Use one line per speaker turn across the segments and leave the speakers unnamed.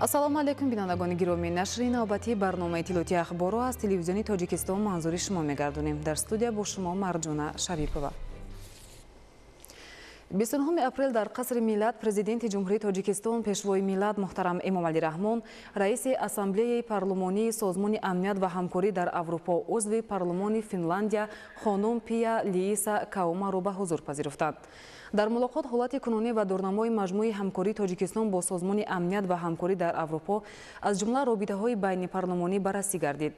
ассалому алайкум бинандагони гироми. Нашри навбати барнома иттилоъоти ахборо аз телевизиони Тоҷикистон манзури шумо мегардонем. Дар студия бо шумо Марҷуна Шарипова. 29 апрел дар қасри Миллат президенти ҷумҳурии Тоҷикистон пешвои миллат муҳтарам Эмомалӣ Раҳмон, раиси ассамблеяи парлумонии созмони амният ва ҳамкорӣ дар Аврупо, узви парлумони Финляндия хонум Пия Лииса Каумаро ба ҳузур пазируфтанд. дар мулоқот ҳолати кунунӣ ва дурнамои маҷмӯи ҳамкории Тоҷикистон бо созмони амният ва ҳамкорӣ дар Аврупо аз ҷумла робитаҳои байнипарлумонӣ баррасӣ гардид.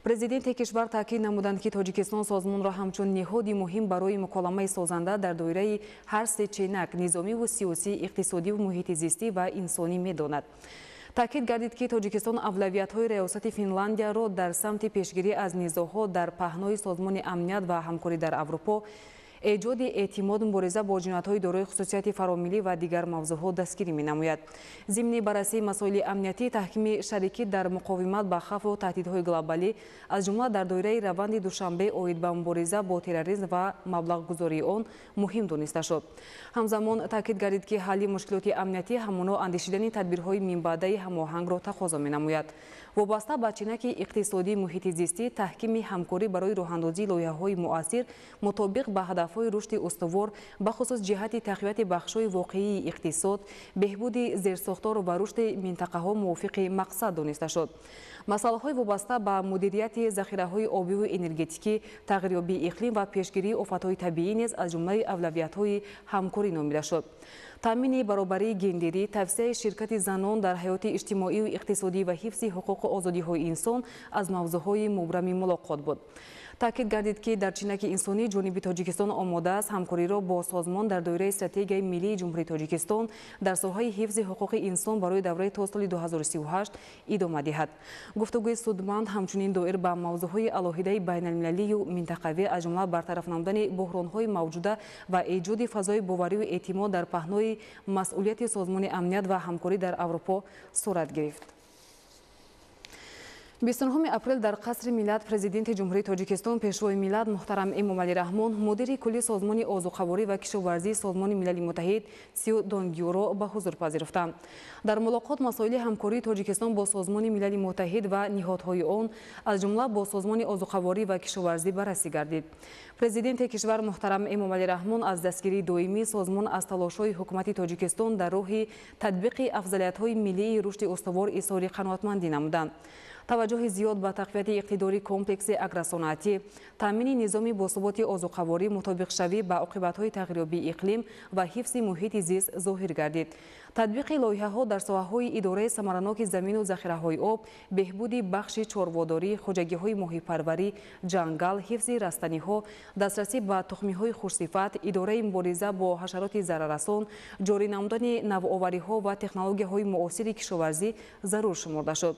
Президенти кишвар таъкид намуданд ки Тоҷикистон созмонро ҳамчун ниҳоди муҳим барои муколамаи созанда дар доираи ҳар се ченак низомиву сиёсӣ, иқтисодиву муҳити зистӣ ва инсонӣ медонад. таъкид гардид ки Тоҷикистон авлавиятҳои риёсати Финляндияро дар самти пешгирӣ аз низоъҳо дар паҳнои созмони амният ва ҳамкорӣ дар Аврупо, эҷоди эътимод, мубориза бо ҷиноятҳои дорои хусусияти фаромилӣ ва дигар мавзӯъҳо дастгирӣ менамояд. зимни баррасии масоили амнияти, таҳкими шарикӣ дар муқовимат ба хавфу таҳдидҳои глобалӣ, аз ҷумла дар доираи раванди душанбе оид ба мубориза бо терроризм ва маблағгузории он муҳим дониста шуд. ҳамзамон таъкид гардид ки ҳалли мушкилоти амнияти ҳамоно андешидани тадбирҳои минбаъдаи ҳамоҳангро тақозо менамояд. вобаста ба ченаки иқтисодӣ, муҳити зистӣ, таҳкими ҳамкорӣ барои роҳандозии лоиҳаҳои муассир мутобиқ ба ҳадафҳои рушди устувор, ба хусус ҷиҳати тақвияти бахшҳои воқеии иқтисод, беҳбуди зерсохтору ва рушди минтақаҳо мувофиқи мақсад дониста шуд. масъалаҳои вобаста ба мудирияти захираҳои обиву энергетикӣ, тағйирёбии иқлим ва пешгирии офатҳои табиӣ низ аз ҷумлаи авлавиятҳои ҳамкорӣ номида шуд. таъмини баробарии гендерӣ, тавсеяи ширкати занон дар ҳаёти иҷтимоиву иқтисодӣ ва ҳифзи ҳуқуқу озодиҳои инсон аз мавзӯъҳои мубрами мулоқот буд. таъкид гардид ки дар чинаки инсонӣ ҷониби Тоҷикистон омода аст ҳамкориро бо созмон дар доираи стратегияи миллии ҷумҳурии Тоҷикистон дар соҳаи ҳифзи ҳуқуқи инсон барои давраи то соли 2038 идома диҳад. гуфтугӯи судманд ҳамчунин доир ба мавзӯъҳои алоҳидаи байналмилалию минтақавӣ, аз ҷумла бартараф намудани буҳронҳои мавҷуда ва эҷоди фазои боварию эътимод дар паҳнои масъулияти созмони амният ва ҳамкорӣ дар Аврупо сурат гирифт. 29 апрел дар қасри Миллат президенти ҷумҳурии Тоҷикистон пешвои миллат муҳтарам Эмомалӣ Раҳмон, мудири кулли созмони озуқаворӣ ва кишоварзии созмони милали муттаҳид Цю Донгюро ба ҳузур пазируфтанд. дар мулоқот масоили ҳамкории Тоҷикистон бо созмони милали муттаҳид ва ниҳодҳои он, аз ҷумла бо созмони озуқаворӣ ва кишоварзӣ баррасӣ гардид. президенти кишвар муҳтарам Эмомалӣ Раҳмон аз дастгирии доимии созмон аз талошҳои ҳукумати Тоҷикистон дар роҳи татбиқи афзалиятҳои миллии рушди устувор изҳори қаноатмандӣ намуданд. таваҷҷӯҳи зиёд ба тақвияти иқтидори комплекси агросаноатӣ, таъмини низоми босуботи озуқаворӣ, мутобиқшавӣ ба оқибатҳои тағйирёбии иқлим ва ҳифзи муҳити зист зоҳир гардид. татбиқи лоиҳаҳо дар соҳаҳои идораи самараноки замину захираҳои об, беҳбуди бахши чорводорӣ, хоҷагиҳои моҳипарварӣ, ҷангал, ҳифзи растаниҳо, дастрасӣ ба тухмиҳои хушсифат, идораи мубориза бо ҳашароти зараррасон, ҷорӣ намудани навовариҳо ва технологияҳои муосири кишоварзӣ зарур шуморда шуд.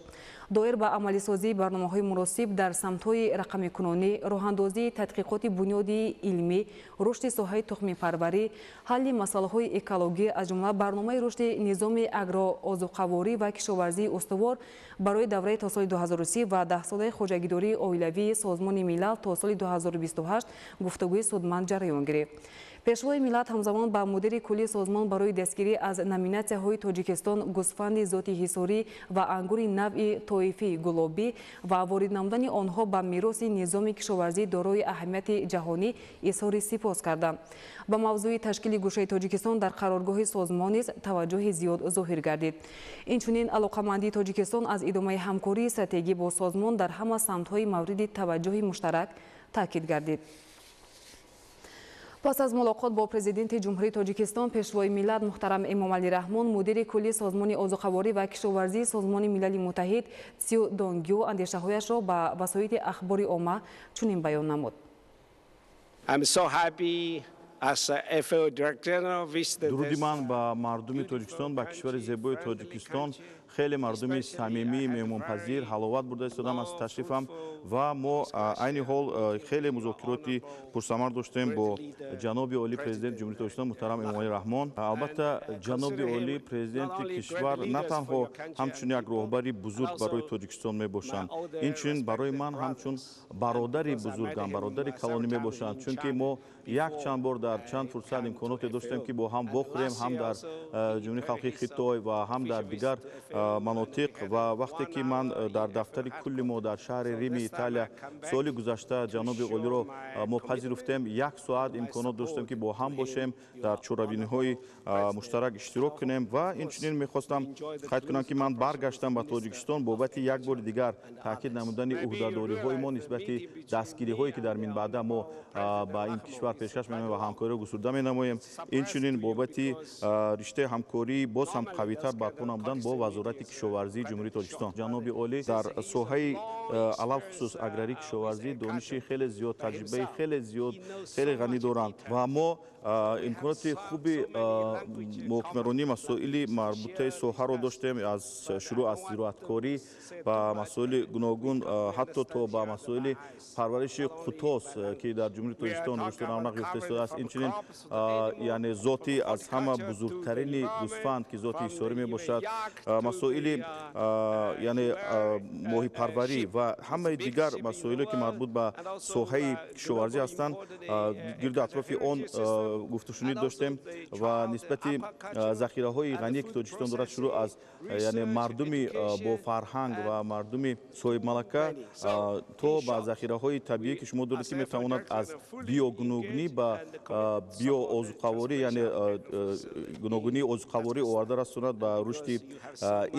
доир ба амалисозии барномаҳои муносиб дар самтҳои рақамикунонӣ, роҳандозии тадқиқоти бунёдии илмӣ, рушди соҳаи тухмипарварӣ, ҳалли масъалаҳои экологӣ, аз ҷумла барномаи рушди низоми агроозуқаворӣ ва кишоварзии устувор барои давраи то соли 2030 ва 10-солаи хоҷагидории оилавии созмони милал то соли 2028 гуфтугӯи судманд ҷараён гирифт. пешвои миллат ҳамзамон ба мудири кулли созмон барои дастгирӣ аз номинатсияҳои Тоҷикистон гӯсфанди зоти ҳисорӣ ва ангури навъи тоифии гулобӣ ва ворид намудани онҳо ба мероси низоми кишоварзӣ дорои аҳамияти ҷаҳонӣ изҳори сипос кардам. ба мавзӯи ташкили гӯшаи Тоҷикистон дар қароргоҳи созмон низ таваҷҷӯҳи зиёд зоҳир гардид. инчунин алоқамандии Тоҷикистон аз идомаи ҳамкории стратегӣ бо созмон дар ҳама самтҳои мавриди таваҷҷӯҳи муштарак таъкид гардид. пас аз мулоқот бо президенти ҷумҳурии Тоҷикистон пешвои миллат муҳтарам Эмомалӣ Раҳмон, мудири кулли созмони озуқаворӣ ва кишоварзии созмони милали муттаҳид Цю Донгю андешаҳояшро ба васоити ахбори омма чунин баён намуд.
дуруди ман ба мардуми Тоҷикистон, ба кишвари зебои Тоҷикистон, хеле мардуми самимӣ, меҳмонпазир, ҳаловат бурда истодам аз ташрифам ва мо айни ҳол хеле музокироти пурсамар доштем бо ҷаноби олӣ президенти ҷумҳурии Тоҷикистон муҳтарам Эмомалӣ Раҳмон. албатта ҷаноби олӣ президенти кишвар на танҳо ҳамчун як роҳбари бузург барои Тоҷикистон мебошанд, инчунин барои ман ҳамчун бародари бузургам, бародари калонӣ мебошанд, чунки мо якчанд бор дар чанд фурсат имконоте доштем ки бо ҳам бохӯрем, ҳам дар ҷумҳурии халқии Хитой ва ҳам дар дигар манотиқ. Ва вақте ки ман дар дафтари кулли мо дар шаҳри Рими, Италия соли гузашта ҷаноби олиро мо пазируфтем, 1 соат имконот доштем ки бо ҳам бошем, дар чорабиниҳои муштарак иштирок кунем. Ва инчунин мехостам қайд кунам ки ман баргаштам ба Тоҷикистон бобати як бори дигар таъкид намудани уҳдадориҳои мо нисбати дастгириҳое ки дар минбаъда мо ба ин кишвар пешкаш менамоем ва ҳамкориро гусурда менамоем. Инчунин бобати риштаи ҳамкорӣ боз ҳам қавитар барпо намудан бо вазорати кишоварзии ҷумҳурии Тоҷикистон. ҷаноби олӣ дар соҳаи алалхусус аграрии кишоварзӣ дониши хеле зиёд, таҷрибаи хеле зиёд, хеле ғанӣ доранд ва мо имконоти хуби муҳокимаронии масоили марбутаи соҳаро доштем, шурӯъ аз зироаткорӣ ба масоили гуногун, ҳатто то ба масоили парвариши қутос ки дар ҷумҳурии Тоҷикистон рушду равнақ ёфта истодааст. Инчунин яъне зоти аз ҳама бузургтарини гӯсфанд ки зоти ҳисорӣ мебошад, масоили яъне моҳипарварӣ ва ҳамаи дигар масоиле ки марбут ба соҳаи кишоварзӣ ҳастанд, гирду атрофи он гуфтушунид доштем ва нисбати захираҳои ғание ки Тоҷикистон дорад, шурӯъ аз яъне мардуми бо фарҳанг ва мардуми соҳибмалака то ба захираҳои табиӣ ки шумо доред ки метавонад аз биогуногунӣ ба биоозуқаворӣ, яъне гуногунии озуқаворӣ оварда расонад ба рушди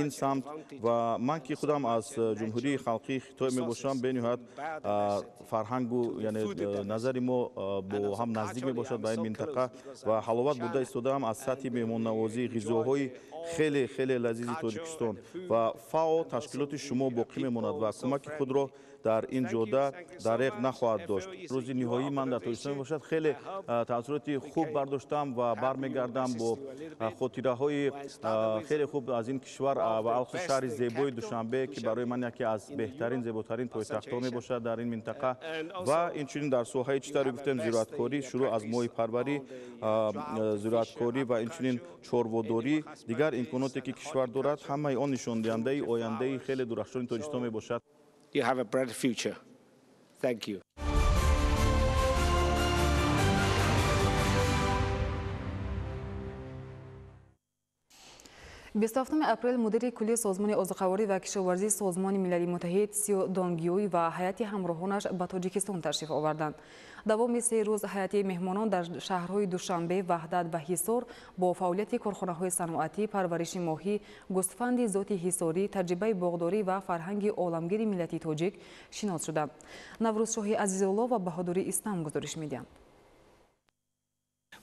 ин самт. Ва ман ки худам аз ҷумҳурии халқии Хитой мебошам, бениҳоят фарҳангу яъне назари мо бо ҳам наздик мебошад ба ин минтақа ва ҳаловат бурда истодаам аз сатҳи меҳмоннавозии ғизоҳои хеле хеле лазизи Тоҷикистон. Ва ФАО ташкилоти шумо боқӣ мемонад ва кӯмаки худро дар ин ҷода дареғ нахоҳад дошт. Рӯзи ниҳоии ман дар Тоҷикистон мебошад. Хеле таъссуроти хуб бардоштам ва бармегардам бо хотираҳои хеле хуб аз ин кишвар ва алхусус шаҳри зебои Душанбе ки барои ман яке аз беҳтарин, зеботарин пойтахтҳо мебошад дар ин минтақа. Ва инчунин дар соҳаи чӣ таре гуфтем, зироаткорӣ, шурӯъ аз моҳипарварӣ, зироаткорӣ ва инчунин чорводорӣ, дигар имконоте ки кишвар дорад, ҳамаи он нишондиҳандаи ояндаи хеле дурахшони Тоҷикистон мебошад.
You have a bright future. Thank you.
بیستافتم اپریل مدیر کلی سازمان ازقواری و کشاورزی سازمان ملل متحد سیو دانگیوی و هیئت همراهانش به تاجیکستان تشریف آوردند. دوام 3 روز هیئت مهمانان در شهرهای دوشنبه، وحدت و حصار با فعالیت کارخانه‌های صنعتی، پرورش ماهی، گوسفند ذاتی حصاری، تجربه باغداری و فرهنگ عالمگیر ملت تاجیک شناخته شدند. نوروز شاه عزیزالله و بهادری اسلام گزارش می‌دهند.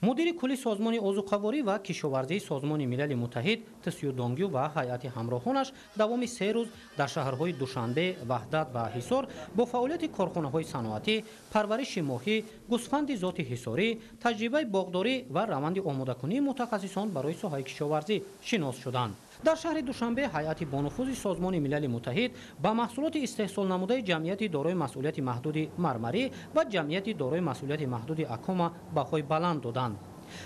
مدیر کلی سازمان ازقواری و کشاورزی سازمان ملل متحد تسیو دانگیو و هیئت همراهانش دوام 3 روز در شهرهای دوشنبه، وحدت و حصار با فعالیت کارخانه‌های صنعتی، پرورش ماهی، گوسفند ذاتی حصاری، تجربه باغداری و روند آماده‌کنی متخصصان برای ساحه کشاورزی شناخته شدند. در شهر دوشنبه هیئت بانفوذ سازمان ملل متحد با محصولات استحصال نموده جمعیت دارای مسئولیت محدود مرمری و جمعیت دارای مسئولیت محدود اکوما بهای بلند دادند.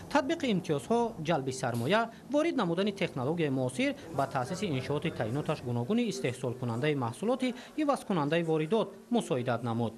تطبیق امتیازها، جلب سرمایه، وارد نمودن تکنولوژی معاصر و تأسیس انشاءات تعییناتش گوناگون استحصال کننده محصولات عوض کننده واردات مساعدت نمود.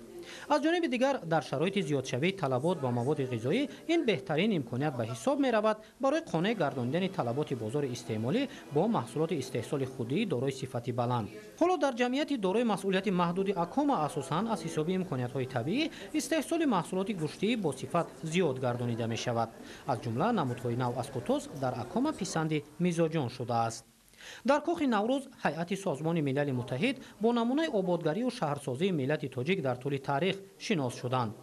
از جانب دیگر در شرایط زیادشوی طلبات با مواد غذایی این بهترین امکانیت به حساب می رود برای قانع گرداندن طلبات بازار استعمالی با محصولات استحصال خودی دارای صفت بلند. حالا در جمعیت دارای مسئولیت محدود اکوما اساساً از حساب امکانیت های طبیعی استحصال محصولات گوشتی با صفت زیاد گردانیده می شود. از جمله نمودهای نو از قطز در اکوما پسند میزاجان شده است. در کاخ نوروز هیئت سازمان ملل متحد با نمونه آبادگری و شهرسازی ملت تاجیک در طول تاریخ شناخته شدند.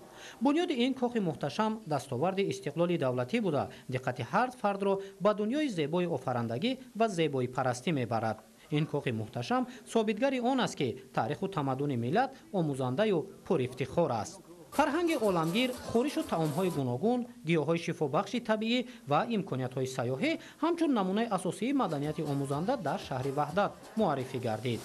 بنیاد این کاخ محتشم دستاورد استقلال دولتی بوده دقت هر فرد را به دنیای زیبای آفرندگی و زیبایی پرستی میبرد. این کاخ محتشم ثابتگر آن است که تاریخ و تمدن ملت آموزنده و پر افتخار است. فرهنگ عالمگیر، خورش و طعام‌های گوناگون، گیاهای شفابخش طبیعی و امکانیت‌های سیاحی همچون نمونه اساسی مدنیت آموزنده در شهر وحدت معرفی گردید.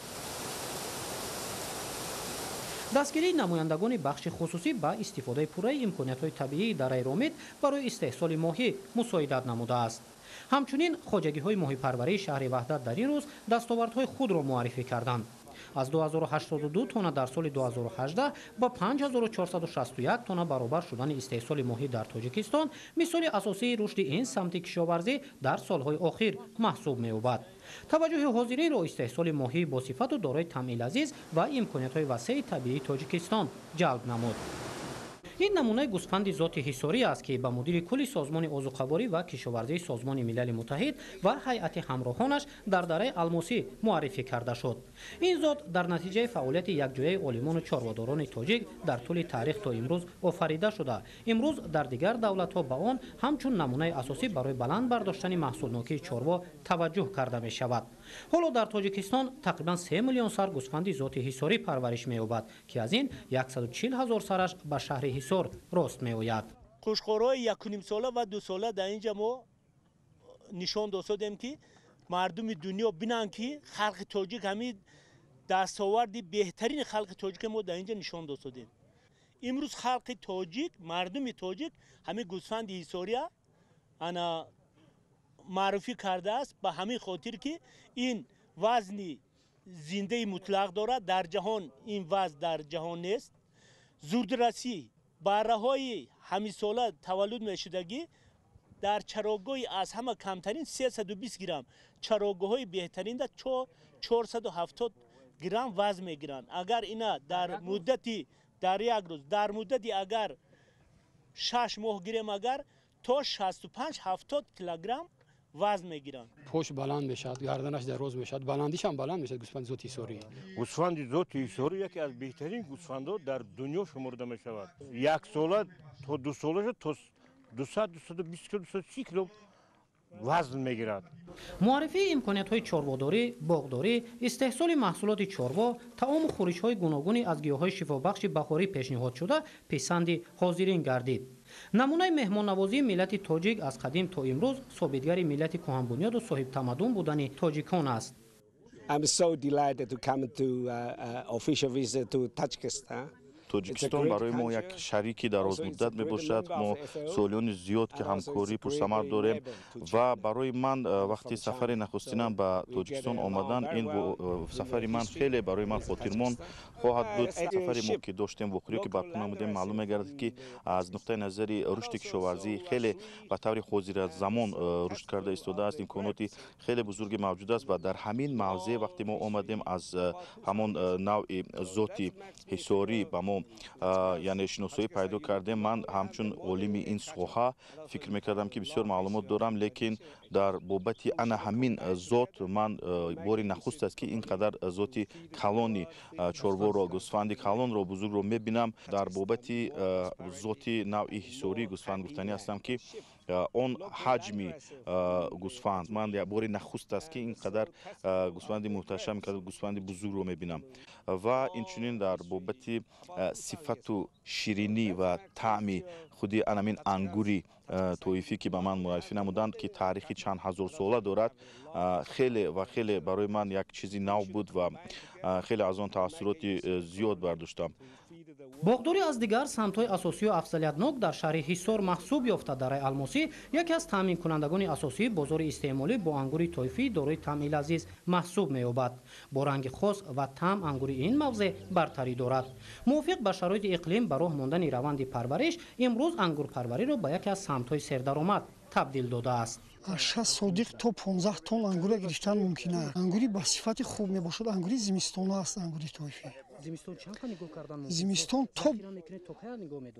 دستگیری نمایندگان بخش خصوصی با استفاده پوره امکانیت‌های طبیعی در ایرامید برای استحصال ماهی مساعدت نموده است. همچنین خواجگی‌های ماهی پروری شهر وحدت در این روز دستاوردهای خود را معرفی کردند. аз 2082 тонна дар соли 2018 ба 5461 тонна баробар шудани истеҳсоли моҳӣ дар тоҷикистон мисоли асосии рушди ин самти кишоварзӣ дар солҳои охир маҳсуб меёбад. таваҷҷӯҳи ҳозиринро истеҳсоли моҳӣ босифату дорои тамъили азиз ва имкониятҳои васеъи табиии тоҷикистон ҷалб намуд. ин намунаи гӯсфанди зоти ҳисорӣ аст ки ба мудири кулли созмони озуқаворӣ ва кишоварзии созмони милали муттаҳид ва ҳайати ҳамроҳонаш дар дараи алмосӣ муаррифӣ карда шуд. ин зот дар натиҷаи фаъолияти якҷояи олимону чорвадорони тоҷик дар тӯли таърих то имрӯз офарида шуда имрӯз дар дигар давлатҳо ба он ҳамчун намунаи асосӣ барои баланд бардоштани маҳсулнокии чорво таваҷҷӯҳ карда мешавад. ҳоло дар тоҷикистон тақрибан 3 миллион сар гӯсфанди зоти ҳисорӣ парвариш меёбад ки аз ин 140 000 сараш ба шаҳри ҳисор рост меояд.
қушхораи 1.5 сола ва 2 сола дар инҷа мо нишон додем ки мардуми дунё бинанд ки халқи тоҷик ҳамин дастоварди беҳтарини халқи тоҷик мо дар инҷа нишон додем. имрӯз халқи тоҷик, мардуми тоҷик ҳамин гӯсфанди ҳисория ана маъруфӣ кардааст ба ҳамин хотир ки ин вазни зиндаи мутлақ дорад. дар ҷаҳон ин вазн дар ҷаҳон нест. зурдрасӣ барраҳои ҳамисола таваллуд мешудагӣ дар чарогоҳи аз ҳама камтарин 320 грамм, чарогоҳҳои беҳтаринда 470 грамм вазн мегиранд. агар ина дар муддати дар як рӯз дар муддати агар 6 моҳ гирем агар то 65-70 килограмм вазн мегиранд.
пош баланд мешавад, гарданаш дароз мешавад, баландиш ҳам баланд мешавад. гӯсфанди зоти ҳисорӣ
гӯсфанди зоти ҳисорӣ яке аз беҳтарин гӯсфандҳо дар дунё шуморда мешавад. як сола то 2 солаша то 200-220 кило вазн мегирад.
муаррифии имкониятҳои чорводорӣ, боғдорӣ, истеҳсоли маҳсулоти чорво, таому хӯришҳои гуногуни аз гиёҳҳои шифобахши баҳорӣ пешниҳод шуда писанди ҳозирин гардид. намунаи меҳмоннавозии миллати тоҷик аз қадим то имрӯз собитгари миллати кӯҳанбунёду соҳибтамаддун будани тоҷикон аст.
I'm so delighted to come to official visit to Tajikistan.
тоҷикистон барои мо як шарики дарозмуддат мебошад. мо солиёни зиёд ки ҳамкорӣ пурсамар дорем ва барои ман вақти сафари нахустинам ба тоҷикистон омадан ин сафари ман хеле барои ман хотирмон хоҳад буд. сафари мо ки доштем вохӯриё ки барпо намудем маълум мегардад ки аз нуқтаи назари рушди кишоварзӣ хеле ба таври ҳозиразамон рушд карда истодааст. имконоти хеле бузурге мавҷуд аст ва дар ҳамин мавзеъ вақте мо омадем аз ҳамон навъи зоти ҳисорӣ ба мо яъне шиносоӣ пайдо кардем. ман ҳамчун олими ин соҳа фикр мекардам ки бисёр маълумот дорам, лекин дар бобати ана ҳамин зот ман бори нахуст аст ки ин қадар зоти калони чорворо, гӯсфанди калонро бузургро мебинам. дар бобати зоти навъи ҳисорӣ гӯсфанд гуфтанӣ ҳастам ки он ҳаҷми гӯсфанд ман бори нахуст аст ки ин қадар гӯсфанди муҳташам, гӯсфанди бузургро мебинам ва инчунин дар бобати сифату ширинӣ ва таъми худи анамин ангури тоифӣ ки ба ман муаррифӣ намуданд ки таърихи чанд ҳазор сола дорад, хеле ва хеле барои ман як чизи нав буд ва хеле аз он таассуроти зиёд бардоштам.
боғдорӣ аз дигар самтҳои асосию афзалиятнок дар шаҳри ҳисор маҳсуб ёфта. дараи алмосӣ яке аз таъминкунандагони асосии бозори истеъмолӣ бо ангури тоифӣ дорои таъмили азиз маҳсуб меёбад. бо ранги хос ва таъм ангури ин мавзеъ бартарӣ дорад. мувофиқ ба шароити иқлим ба роҳ мондани раванди парвариш, имрӯз ангурпарвариро ба яке аз самтҳои сердаромад табдил додааст.
аз 6 содиқ то 15 тонн ангура гирифтан мумкин аст. ангури ба сифати хуб мебошад. ангури зимистона аст. ангури тоифӣ зимистон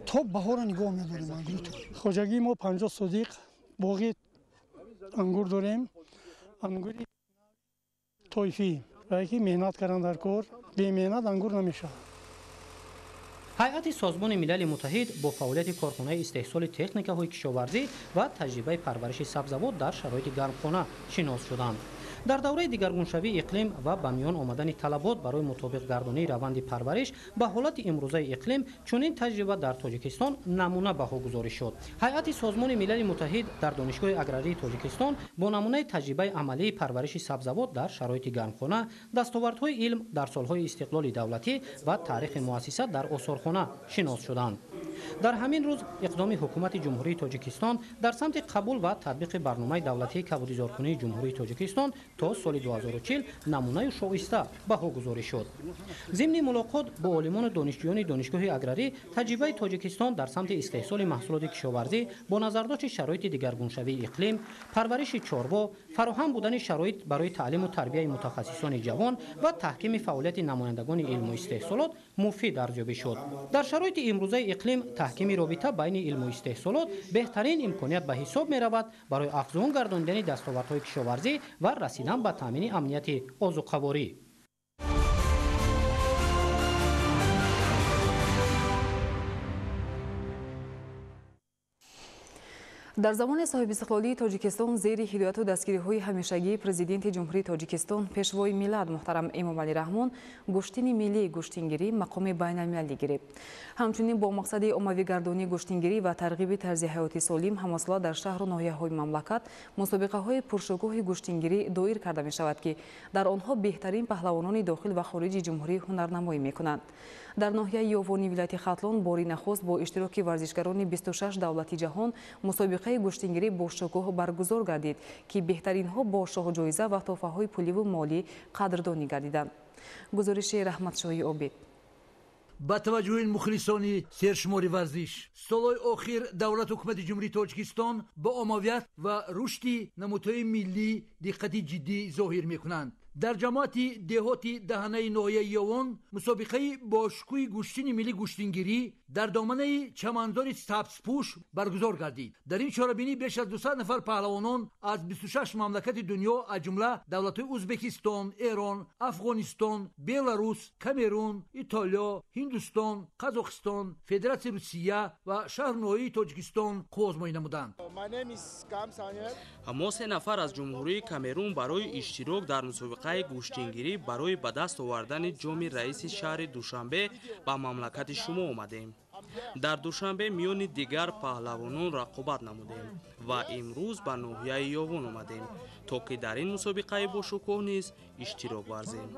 то баҳора нигоҳ медорем. ангури хоҷагӣ мо 50 содиқ боғи ангур дорем. ангури тоифӣ ки меҳнат кардан дар кор, бемеҳнат ангур намешавад.
ҳайати созмони милали муттаҳид бо фаъолияти корхонаи истеҳсоли техникаҳои кишоварзӣ ва таҷрибаи парвариши сабзавот дар шароити гармхона шинос шуданд. дар давраи дигаргуншавии иқлим ва ба миён омадани талабот барои мутобиқгардонии раванди парвариш ба ҳолати имрӯзаи иқлим чунин таҷриба дар тоҷикистон намуна баҳогузорӣ шуд. ҳайати созмони милали муттаҳид дар донишгоҳи аграрии тоҷикистон бо намунаи таҷрибаи амалии парвариши сабзавот дар шароити гармхона, дастовардҳои илм дар солҳои истиқлоли давлатӣ ва таърихи муассиса дар осорхона шинос шуданд. дар ҳамин рӯз иқдоми ҳукумати ҷумҳурии тоҷикистон дар самти қабул ва татбиқи барномаи давлатии кабудизоркунии ҷумҳурии тоҷикистон то соли 2040 намунаю шоиста баҳо гузорӣ шуд. зимни мулоқот бо олимону донишҷӯёни донишгоҳи аграрӣ таҷрибаи тоҷикистон дар самти истеҳсоли маҳсулоти кишоварзӣ бо назардошти шароити дигаргуншавии иқлим, парвариши чорво, фароҳам будани шароит барои таълиму тарбияи мутахассисони ҷавон ва таҳкими фаъолияти намояндагони илму истеҳсолот муфид арзёбӣ шуд. дар шароити имрӯзаи иқлим таҳкими робита байни илму истеҳсолот беҳтарин имконият ба ҳисоб меравад барои афзун гардонидани дастовардҳои кишоварзӣ ва расидан ба таъмини амнияти озуқаворӣ.
дар замони соҳибистиқлолии тоҷикистон зери ҳидояту дастгириҳои ҳамешагии президенти ҷумҳурии тоҷикистон пешвои миллат муҳтарам Эмомалӣ Раҳмон гӯштини миллии гӯштингирӣ мақоми байналмилалӣ гирифт. ҳамчунин бо мақсади оммавигардонии гӯштингирӣ ва тарғиби тарзи ҳаёти солим ҳамосала дар шаҳру ноҳияҳои мамлакат мусобиқаҳои пуршукӯҳи гӯштингирӣ доир карда мешавад ки дар онҳо беҳтарин паҳлавонони дохил ва хориҷи ҷумҳурӣ ҳунарнамоӣ мекунанд. дар ноҳияи Ёвони вилояти Хатлон бори нахуст бо иштироки варзишгарони 26 давлати ҷаҳон мусобиқаи гӯштингирӣ бо шукӯҳ баргузор гардид ки беҳтаринҳо бо шоҳҷоиза ва тоҳфаҳои пуливу молӣ қадрдонӣ гардиданд. гузориши Раҳматшоҳи Обид.
با توجه مخلصانی سرشماری ورزش سالهای آخر دولت حکومت جمهوری تاجیکستان با عمومیت و رشد نمودهای ملی دقت جدی ظاهر میکنند. در جماعت دهاتی دهنه ناحیه یوان مسابقه باشکوی گوشتین ملی گوشتینگیری در دامنه چمندان سبزپوش برگزار گردید. در این چاره‌بینی بیش از 200 نفر پهلوانان از 26 مملکت دنیا از جمله دولت‌های ازبکستان، ایران، افغانستان، بلاروس، کامرون، ایتالیا، هندوستان، قزاقستان، فدراسیون روسیه و شهر ناحیه تاجیکستان آزمایش نمودند.
ما سه نفر از جمهوری کامرون برای اشتراک در مسابقه گوشتینگیری برای به دست آوردن جام رئیس شهر دوشنبه به مملکت شما آمدیم. در دوشنبه میان دیگر پهلوانان رقابت نمودیم و امروز به ناحیه یوان آمدیم تا که در این مسابقه با شکوه نیز اشتراک ورزیم.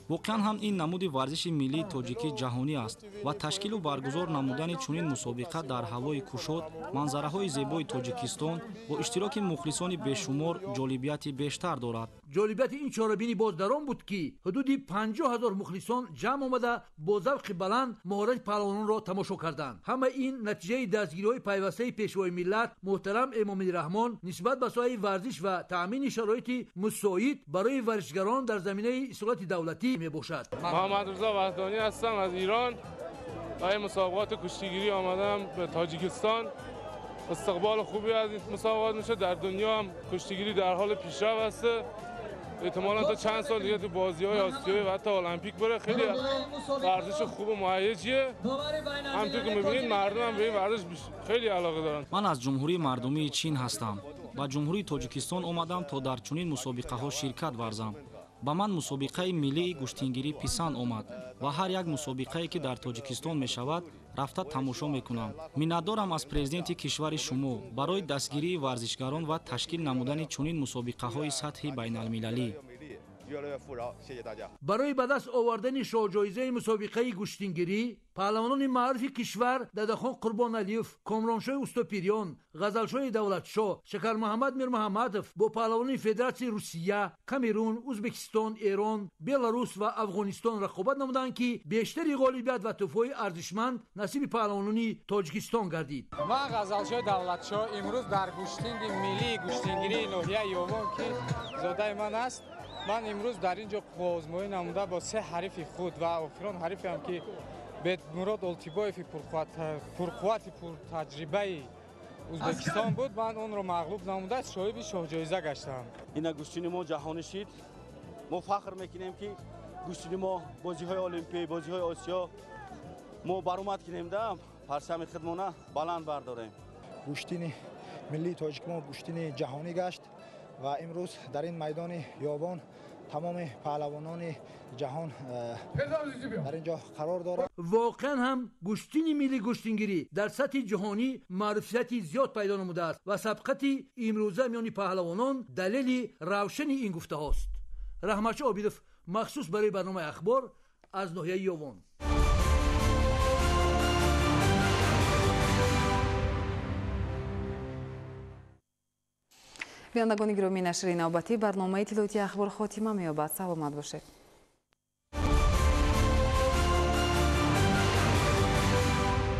واقعا هم این نمود ورزش ملی تاجیکی جهانی است و تشکیل و برگزار نمودن چنین مسابقه در هوای کشاد منظره های زیبای تاجیکستان با اشتراک مخلصان بیشمار جالبیت بیشتر دارد.
جالبیت این چاره‌بینی باز در آن بود که حدود 50,000 مخلصان جمع آمده با ذوق بلند مهارت پهلوانان را تماشا کردند. همه این نتیجه دستگیری‌های پیوسته پیشوای ملت محترم امامعلی رحمان نسبت به ساحه ورزش و تأمین شرایط مساعد برای ورزشگران در زمینه اصلاحات دولتی میباشد.
محمد رضا وحدانی هستم از ایران. برای مسابقات کشتیگیری آمدم به تاجیکستان. استقبال خوبی از این مسابقات میشه. در دنیا هم کشتیگیری در حال پیشرفت است. احتمالاً تا چند سال دیگه تو بازی‌های آسیایی و حتی المپیک بره. خیلی ورزش خوب و مهیجیه. همونطور که می‌بینید مردم هم به این ورزش خیلی علاقه دارن.
من از جمهوری مردمی چین هستم. با جمهوری تاجیکستان آمدم تا در چنین مسابقه‌ها شرکت ورزم. با من مسابقه ملی گوشتینگیری پسند آمد و هر یک مسابقه‌ای که در تاجیکستان می‌شود رفته تماشا می‌کنم. منتظرم از پرزیدنت کشور شما برای دستگیری ورزشگران و تشکیل نمودن چنین مسابقه‌های سطح بین‌المللی.
برای به دست آوردن شاهجایزه مسابقه گوشتینگیری پهلوانان معروف کشور ددخان قربان علیف، کامرانشاه اوستاپیریان، غزلشاه دولتشاه، شکر محمد میر محمدов با پهلوانان فدراسیون روسیه، کامرون، ازبکستان، ایران، بلاروس و افغانستان رقابت نمودند که بیشتری غالبیت و تحفه‌های ارزشمند نصیب پهلوانان تاجیکستان گردید.
من غزلشاه دولتشاه امروز در گوشتینگ ملی گوشتینگیری ناحیه یوان که زاده من است. من امروز در اینجا آزمایش نموده با سه حریف خود و آخرین حریفی هم که مراد التیبایف پرقوت پرتجربه ازبکستان بود. من اون رو مغلوب نموده صاحب شاهجایزه گشتم.
این گوشتین ما جهانی شد. ما فخر میکنیم که گوشتین ما بازی‌های المپیک، بازی‌های آسیا ما برآمد کنیم دام پرچم خودمون بلند برداریم.
گوشتین ملی تاجیک ما گوشتین جهانی گشت و امروز در این میدان یابان تمام پهلوانان جهان در اینجا قرار دارند.
واقعا هم گوشتین ملی گوشتینگیری در سطح جهانی معرفتی زیاد پیدا نموده است و سبقت امروزه میان پهلوانان دلیل روشن این گفته هاست. رحمتشاه عابدов مخصوص برای برنامه اخبار از ناحیه یوان.
بینندگان گرامی، نشر نوبتی برنامه اطلاعاتی اخبار خاتمه می‌یابد. سلامت باشید.